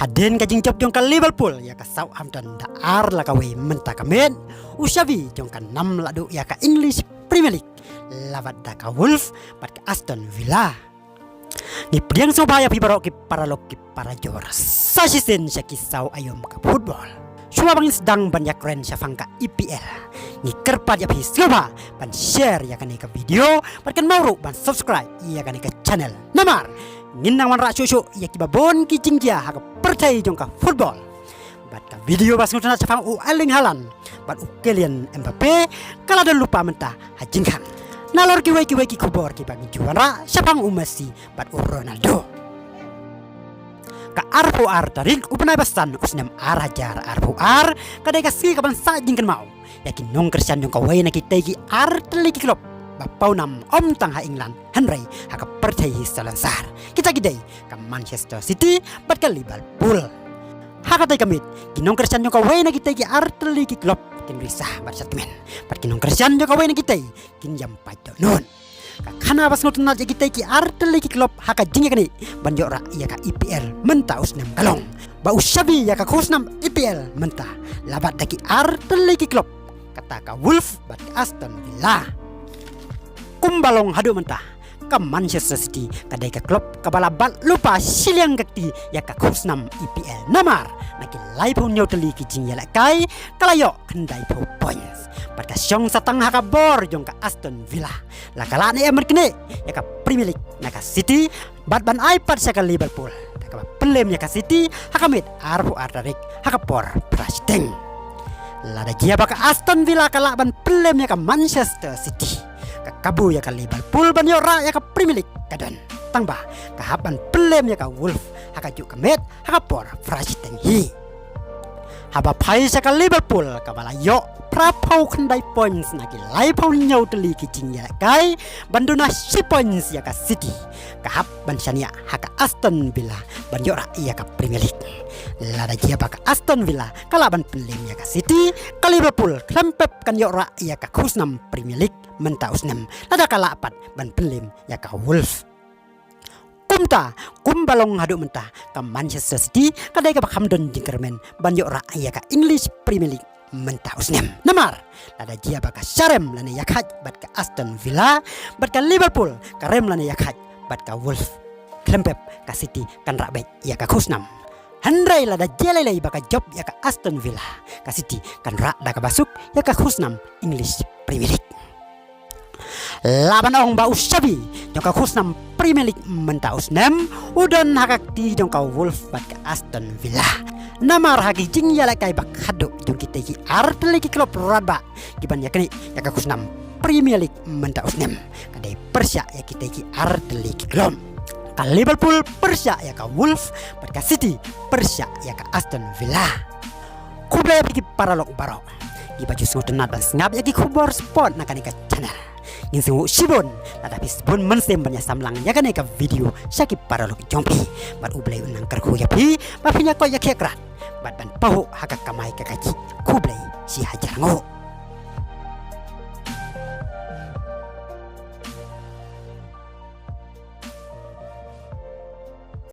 Haden ka jingjop jong ka Liverpool ya ka Southampton da ar la ka we menta ka men Usavi jong ka nam la do ya ka English Premier League lavat da ka Wolf pat ka Aston Villa. Ni priang sobaya pi barok ki paralok ki para jor sasisen sya kisau ayom ka football. Shua bangin sedang banyak keren sya fangka IPL. Ni kerpat ya pi soba ban share ya ka ni ka video pat kan mauru ban subscribe ya ka ni ka channel. Namar Ninang wan rak susu ya ki babon ki jingkia ha percaya jong ka football. Bat ka video bas ngutana safang u Erling Haaland. Bat u Kylian Mbappe kala dan lupa mentah ha jingkang. Nalor ki weki kubor ki bagi juara safang u Messi bat u Ronaldo. Ka arfu ar tarik u penai basan usnam ar hajar arfu ar kadai ka si ka ban sa jingkan mau. Yakin nong kersan jong ka wayna ki tegi ar teliki klub. Bapau nam om tang ha England Henry ha ka percaya salansar kita gidai ka Manchester City bat ka Liverpool ha ka tai kamit kinong kersan yo ka wayna kita ki arteli ki klub kin risah bat sat men bat kinong kersan yo ka wayna kita kin jam pato non ka kana bas ngotun na kita ki arteli ki klub ha ka jinga kani ban yo ra ya ka IPL menta usnam kalong ba usabi ya ka kusnam IPL menta labat daki arteli ki klub kata ka Wolf bat ka Aston Villa. Kumbalong hadu mentah ke Manchester City kadai ke klub kabalabat lupa siliang gakti ya ka kusnam IPL namar naki lai pun nyoteli ki jing ya kai kalayo kendai po points pat ka syong satang ha ka bor jong ka Aston Villa la kala ne emer kene ya ka Premier League na ka City bat ban iPad sa ka Liverpool ka pelem ya ka City ha ka mit arfu artarik ha ka por prasteng la da jia ba ka Aston Villa kala ban pelem ya ka Manchester City kabu ya ka Liverpool ban yo ra ya ka Premier League kadon tangba kahapan pelem ya ka Wolf haka juk ka met haka por frasiteng hi haba pai sa ka Liverpool ka bala yo prapau kendai points na ki lai pau nyau teli ki jing ya kai banduna si points ya ka City kahap ban sania haka Aston Villa ban yo ra ya ka Premier League lada jia ba ka Aston Villa kala ban pelem ya ka City ka Liverpool klempep kan yo ra ya ka kusnam Premier League menta usnem lada kala apat ban pelim ya ka Wolf kumbalong hadu mentah ka Manchester City kadai ka Hampden jingkermen ban yo ra ya ka English Premier League menta usnem namar lada jia ba ka Sharem lane yakhat bat ka Aston Villa bat ka Liverpool karem lane yakhat bat ka Wolf klempep ka City kan ra bet ya ka kusnam Henry lada jelelei baka job ya ka Aston Villa ka City kan ra da ka basuk ya ka kusnam English Premier League laban ong ba usabi jong ka kusnam Premier League menta usnem udon hakak ti jong ka Wolf bat ka Aston Villa namar hagi jing ya kai bak hadu jong kita ki arteli ki klub radba giban ya kini ya ka kusnam Premier League menta usnem kadai Persya ya kita ki arteli ki klub ka Liverpool Persya ya ka Wolf bat ka City Persya ya ka Aston Villa kublay piki paralok barok di baju sungut nat ban ngap ya ki kubor sport na kanika channel insu sibon tetapi sibon mensem banyak samlang ya kan ka video sakit paralok jompi bat ublay unang kerku ya pi bapinya ko ya kekrat bat ban pahu haka kamai kakaji kublay si hajar ngo